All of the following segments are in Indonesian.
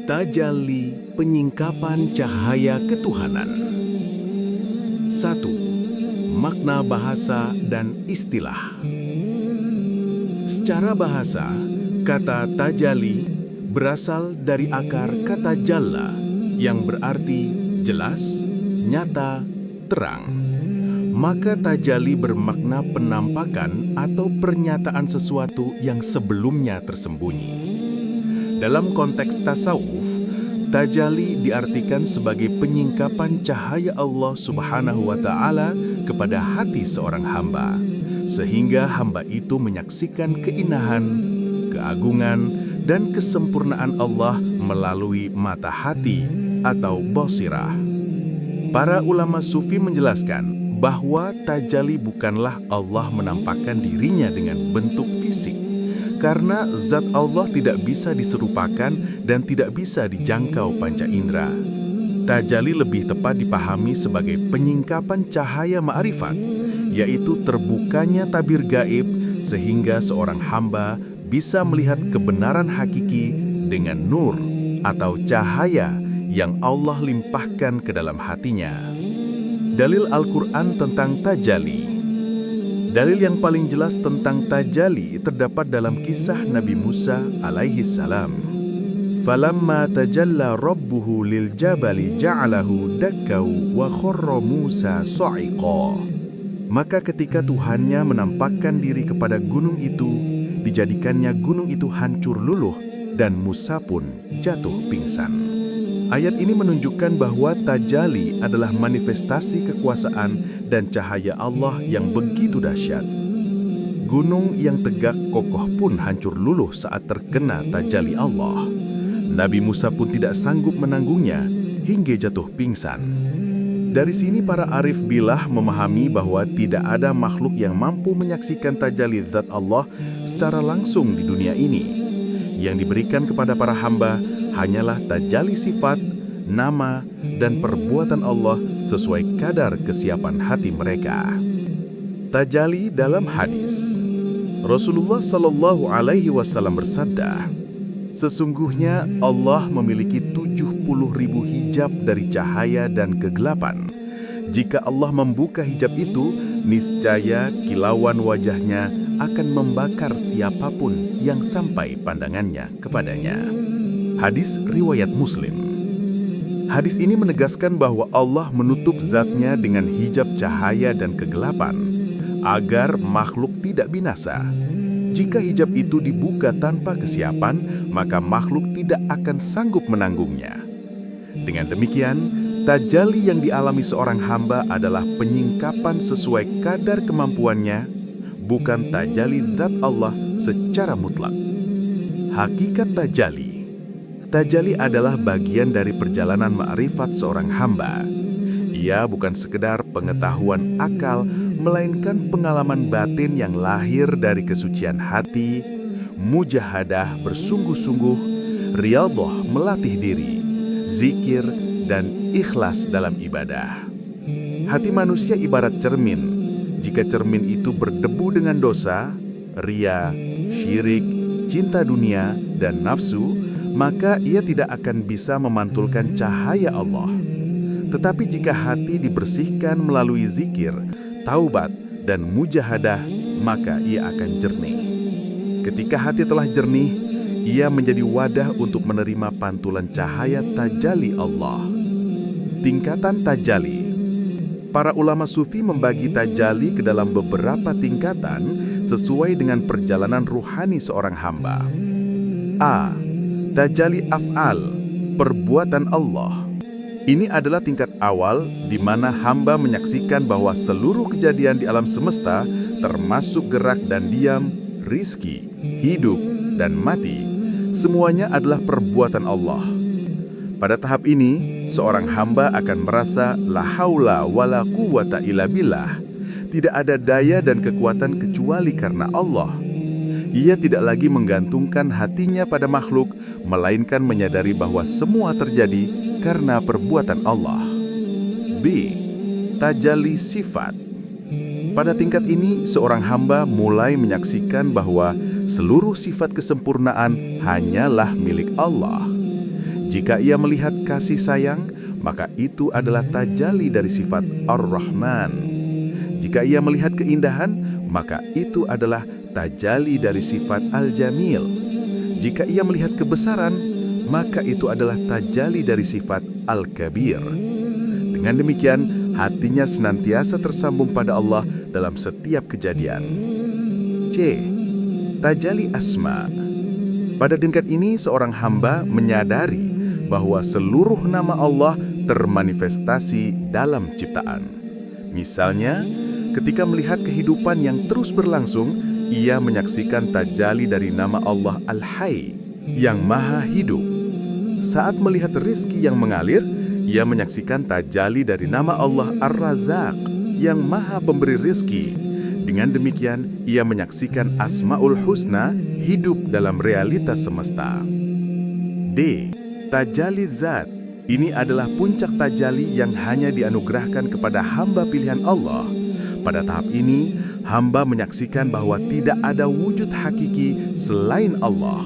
Tajalli penyingkapan cahaya ketuhanan. 1. Makna bahasa dan istilah. Secara bahasa, kata tajalli berasal dari akar kata jalla yang berarti jelas, nyata, terang. Maka tajalli bermakna penampakan atau pernyataan sesuatu yang sebelumnya tersembunyi. Dalam konteks tasawuf, tajalli diartikan sebagai penyingkapan cahaya Allah Subhanahu wa Ta'ala kepada hati seorang hamba, sehingga hamba itu menyaksikan keinahan, keagungan, dan kesempurnaan Allah melalui mata hati atau basirah. Para ulama sufi menjelaskan bahwa tajalli bukanlah Allah menampakkan dirinya dengan bentuk fisik, karena zat Allah tidak bisa diserupakan dan tidak bisa dijangkau panca indera. Tajalli lebih tepat dipahami sebagai penyingkapan cahaya ma'rifat, yaitu terbukanya tabir gaib sehingga seorang hamba bisa melihat kebenaran hakiki dengan nur atau cahaya yang Allah limpahkan ke dalam hatinya. Dalil Al-Quran tentang tajalli. Dalil yang paling jelas tentang tajalli terdapat dalam kisah Nabi Musa alaihi salam. Falamma tajalla rabbuhu lil jabali ja'alahu dakkau wa kharra Musa sa'iqa. Maka ketika Tuhannya menampakkan diri kepada gunung itu, dijadikannya gunung itu hancur luluh dan Musa pun jatuh pingsan. Ayat ini menunjukkan bahwa tajalli adalah manifestasi kekuasaan dan cahaya Allah yang begitu dahsyat. Gunung yang tegak kokoh pun hancur luluh saat terkena tajalli Allah. Nabi Musa pun tidak sanggup menanggungnya hingga jatuh pingsan. Dari sini para arif billah memahami bahwa tidak ada makhluk yang mampu menyaksikan tajalli zat Allah secara langsung di dunia ini. Yang diberikan kepada para hamba hanyalah tajalli sifat, nama, dan perbuatan Allah sesuai kadar kesiapan hati mereka. Tajalli dalam hadis. Rasulullah Shallallahu Alaihi Wasallam bersabda, sesungguhnya Allah memiliki 70.000 hijab dari cahaya dan kegelapan. Jika Allah membuka hijab itu, niscaya kilauan wajahnya akan membakar siapapun yang sampai pandangannya kepadanya. Hadis riwayat Muslim. Hadis ini menegaskan bahwa Allah menutup zatnya dengan hijab cahaya dan kegelapan, agar makhluk tidak binasa. Jika hijab itu dibuka tanpa kesiapan, maka makhluk tidak akan sanggup menanggungnya. Dengan demikian, tajalli yang dialami seorang hamba adalah penyingkapan sesuai kadar kemampuannya, bukan tajalli zat Allah secara mutlak. Hakikat tajalli. Tajalli adalah bagian dari perjalanan ma'rifat seorang hamba. Ia bukan sekedar pengetahuan akal, melainkan pengalaman batin yang lahir dari kesucian hati, mujahadah bersungguh-sungguh, riyadhah melatih diri, zikir, dan ikhlas dalam ibadah. Hati manusia ibarat cermin. Jika cermin itu berdebu dengan dosa, riya, syirik, cinta dunia, dan nafsu, maka ia tidak akan bisa memantulkan cahaya Allah. Tetapi jika hati dibersihkan melalui zikir, taubat, dan mujahadah, maka ia akan jernih. Ketika hati telah jernih, ia menjadi wadah untuk menerima pantulan cahaya tajalli Allah. Tingkatan tajalli. Para ulama sufi membagi tajalli ke dalam beberapa tingkatan sesuai dengan perjalanan ruhani seorang hamba. A. Tajalli af'al, perbuatan Allah. Ini adalah tingkat awal di mana hamba menyaksikan bahwa seluruh kejadian di alam semesta, termasuk gerak dan diam, rizki, hidup, dan mati, semuanya adalah perbuatan Allah. Pada tahap ini, seorang hamba akan merasa la haula wala quwata illa billah. Tidak ada daya dan kekuatan kecuali karena Allah. Ia tidak lagi menggantungkan hatinya pada makhluk, melainkan menyadari bahwa semua terjadi karena perbuatan Allah. B. Tajalli sifat. Pada tingkat ini, seorang hamba mulai menyaksikan bahwa seluruh sifat kesempurnaan hanyalah milik Allah. Jika ia melihat kasih sayang, maka itu adalah tajalli dari sifat Ar-Rahman. Jika ia melihat keindahan, maka itu adalah tajalli dari sifat Al-Jamil. Jika ia melihat kebesaran, maka itu adalah tajalli dari sifat Al-Kabir. Dengan demikian, hatinya senantiasa tersambung pada Allah dalam setiap kejadian. C. Tajalli Asma. Pada tingkat ini, seorang hamba menyadari bahwa seluruh nama Allah termanifestasi dalam ciptaan. Misalnya, ketika melihat kehidupan yang terus berlangsung, ia menyaksikan tajalli dari nama Allah Al-Hayy, yang maha hidup. Saat melihat rizki yang mengalir, ia menyaksikan tajalli dari nama Allah Ar-Razzaq, yang maha pemberi rizki. Dengan demikian, ia menyaksikan Asmaul Husna hidup dalam realitas semesta. D. Tajalli Zat. Ini adalah puncak tajalli yang hanya dianugerahkan kepada hamba pilihan Allah. Pada tahap ini, hamba menyaksikan bahwa tidak ada wujud hakiki selain Allah.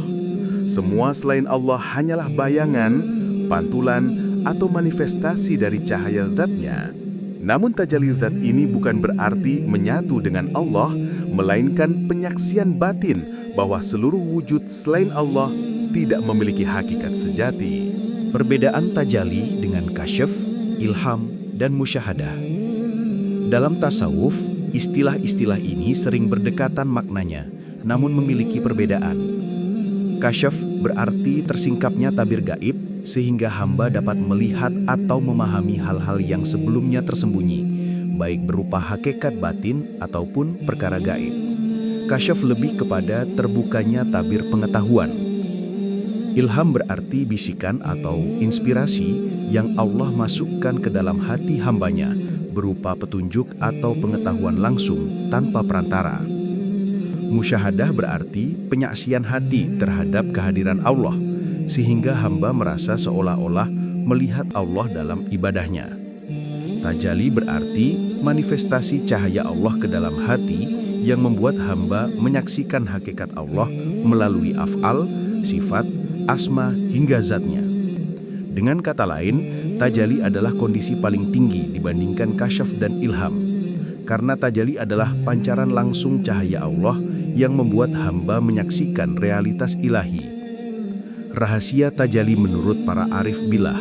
Semua selain Allah hanyalah bayangan, pantulan, atau manifestasi dari cahaya zatnya. Namun tajalli zat ini bukan berarti menyatu dengan Allah, melainkan penyaksian batin bahwa seluruh wujud selain Allah tidak memiliki hakikat sejati. Perbedaan tajalli dengan kasyaf, ilham, dan musyahadah. Dalam tasawuf, istilah-istilah ini sering berdekatan maknanya, namun memiliki perbedaan. Kasyaf berarti tersingkapnya tabir gaib, sehingga hamba dapat melihat atau memahami hal-hal yang sebelumnya tersembunyi, baik berupa hakikat batin ataupun perkara gaib. Kasyaf lebih kepada terbukanya tabir pengetahuan. Ilham berarti bisikan atau inspirasi yang Allah masukkan ke dalam hati hambanya, berupa petunjuk atau pengetahuan langsung tanpa perantara. Musyahadah berarti penyaksian hati terhadap kehadiran Allah, sehingga hamba merasa seolah-olah melihat Allah dalam ibadahnya. Tajalli berarti manifestasi cahaya Allah ke dalam hati yang membuat hamba menyaksikan hakikat Allah melalui af'al, sifat, asma, hingga zatnya. Dengan kata lain, tajalli adalah kondisi paling tinggi dibandingkan kasyaf dan ilham. Karena tajalli adalah pancaran langsung cahaya Allah yang membuat hamba menyaksikan realitas ilahi. Rahasia tajalli menurut para arif billah.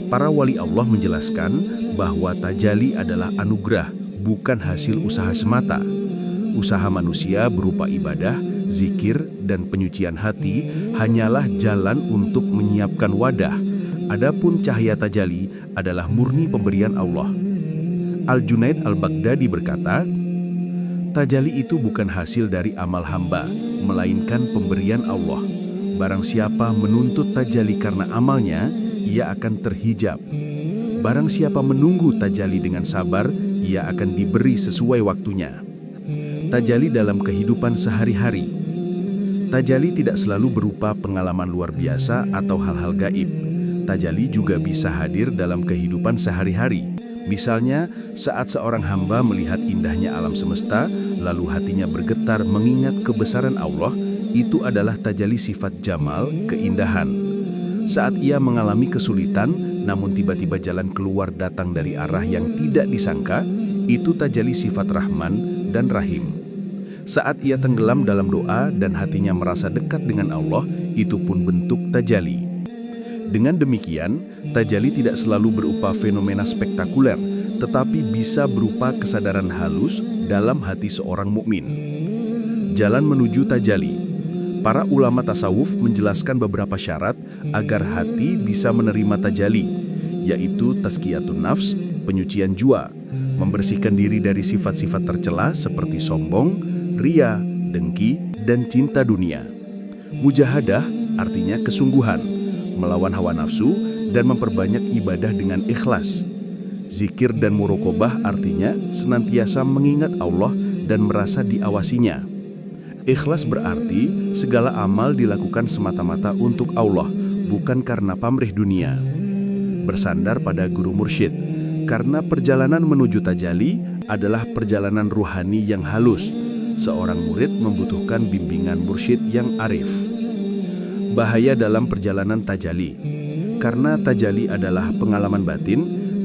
Para wali Allah menjelaskan bahwa tajalli adalah anugerah, bukan hasil usaha semata. Usaha manusia berupa ibadah, zikir, dan penyucian hati hanyalah jalan untuk menyiapkan wadah. Adapun cahaya tajalli adalah murni pemberian Allah. Al-Junaid Al-Baghdadi berkata, tajalli itu bukan hasil dari amal hamba, melainkan pemberian Allah. Barang siapa menuntut tajalli karena amalnya, ia akan terhijab. Barang siapa menunggu tajalli dengan sabar, ia akan diberi sesuai waktunya. Tajalli dalam kehidupan sehari-hari. Tajalli tidak selalu berupa pengalaman luar biasa atau hal-hal gaib. Tajalli juga bisa hadir dalam kehidupan sehari-hari. Misalnya, saat seorang hamba melihat indahnya alam semesta, lalu hatinya bergetar mengingat kebesaran Allah, itu adalah tajalli sifat jamal, keindahan. Saat ia mengalami kesulitan, namun tiba-tiba jalan keluar datang dari arah yang tidak disangka, itu tajalli sifat Rahman dan Rahim. Saat ia tenggelam dalam doa dan hatinya merasa dekat dengan Allah, itu pun bentuk tajalli. Dengan demikian, tajalli tidak selalu berupa fenomena spektakuler, tetapi bisa berupa kesadaran halus dalam hati seorang mukmin. Jalan menuju tajalli. Para ulama tasawuf menjelaskan beberapa syarat agar hati bisa menerima tajalli, yaitu tazkiyatun nafs, penyucian jiwa, membersihkan diri dari sifat-sifat tercela seperti sombong, ria, dengki, dan cinta dunia. Mujahadah artinya kesungguhan, melawan hawa nafsu, dan memperbanyak ibadah dengan ikhlas. Zikir dan muraqabah artinya senantiasa mengingat Allah dan merasa diawasinya. Ikhlas berarti segala amal dilakukan semata-mata untuk Allah, bukan karena pamrih dunia. Bersandar pada guru mursyid, karena perjalanan menuju tajalli adalah perjalanan ruhani yang halus. Seorang murid membutuhkan bimbingan mursyid yang arif. Bahaya dalam perjalanan tajalli. Karena tajalli adalah pengalaman batin,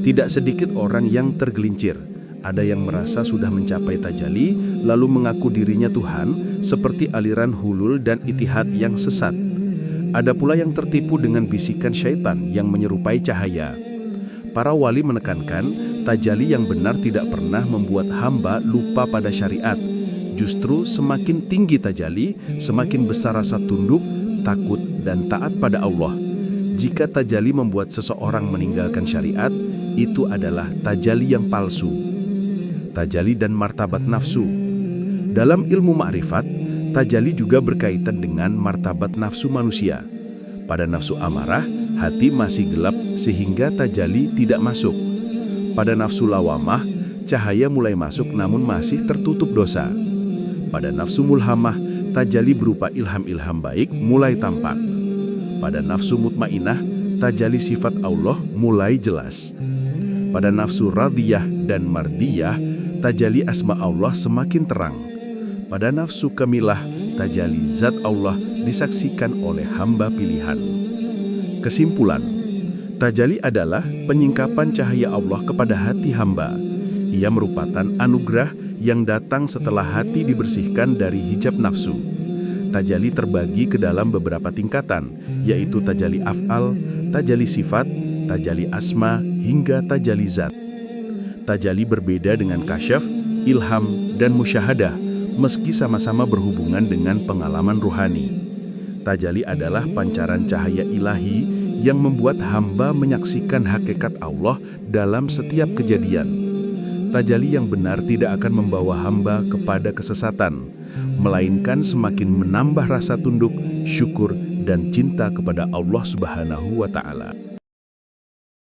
tidak sedikit orang yang tergelincir. Ada yang merasa sudah mencapai tajalli, lalu mengaku dirinya Tuhan, seperti aliran hulul dan itihad yang sesat. Ada pula yang tertipu dengan bisikan syaitan yang menyerupai cahaya. Para wali menekankan, tajalli yang benar tidak pernah membuat hamba lupa pada syariat. Justru semakin tinggi tajalli, semakin besar rasa tunduk, takut, dan taat pada Allah. Jika tajalli membuat seseorang meninggalkan syariat, itu adalah tajalli yang palsu. Tajalli dan martabat nafsu. Dalam ilmu ma'rifat, tajalli juga berkaitan dengan martabat nafsu manusia. Pada nafsu amarah, hati masih gelap sehingga tajalli tidak masuk. Pada nafsu lawamah, cahaya mulai masuk namun masih tertutup dosa. Pada nafsu mulhamah, tajalli berupa ilham-ilham baik mulai tampak. Pada nafsu mutmainah, tajalli sifat Allah mulai jelas. Pada nafsu radiyah dan mardiyah, tajalli asma Allah semakin terang. Pada nafsu kamilah, tajalli zat Allah disaksikan oleh hamba pilihan. Kesimpulan, tajalli adalah penyingkapan cahaya Allah kepada hati hamba. Ia merupakan anugerah yang datang setelah hati dibersihkan dari hijab nafsu. Tajalli terbagi ke dalam beberapa tingkatan, yaitu tajalli af'al, tajalli sifat, tajalli asma, hingga tajalli zat. Tajalli berbeda dengan kasyaf, ilham, dan musyahadah, meski sama-sama berhubungan dengan pengalaman ruhani. Tajalli adalah pancaran cahaya ilahi yang membuat hamba menyaksikan hakikat Allah dalam setiap kejadian. Tajalli yang benar tidak akan membawa hamba kepada kesesatan, melainkan semakin menambah rasa tunduk, syukur, dan cinta kepada Allah Subhanahu wa Ta'ala.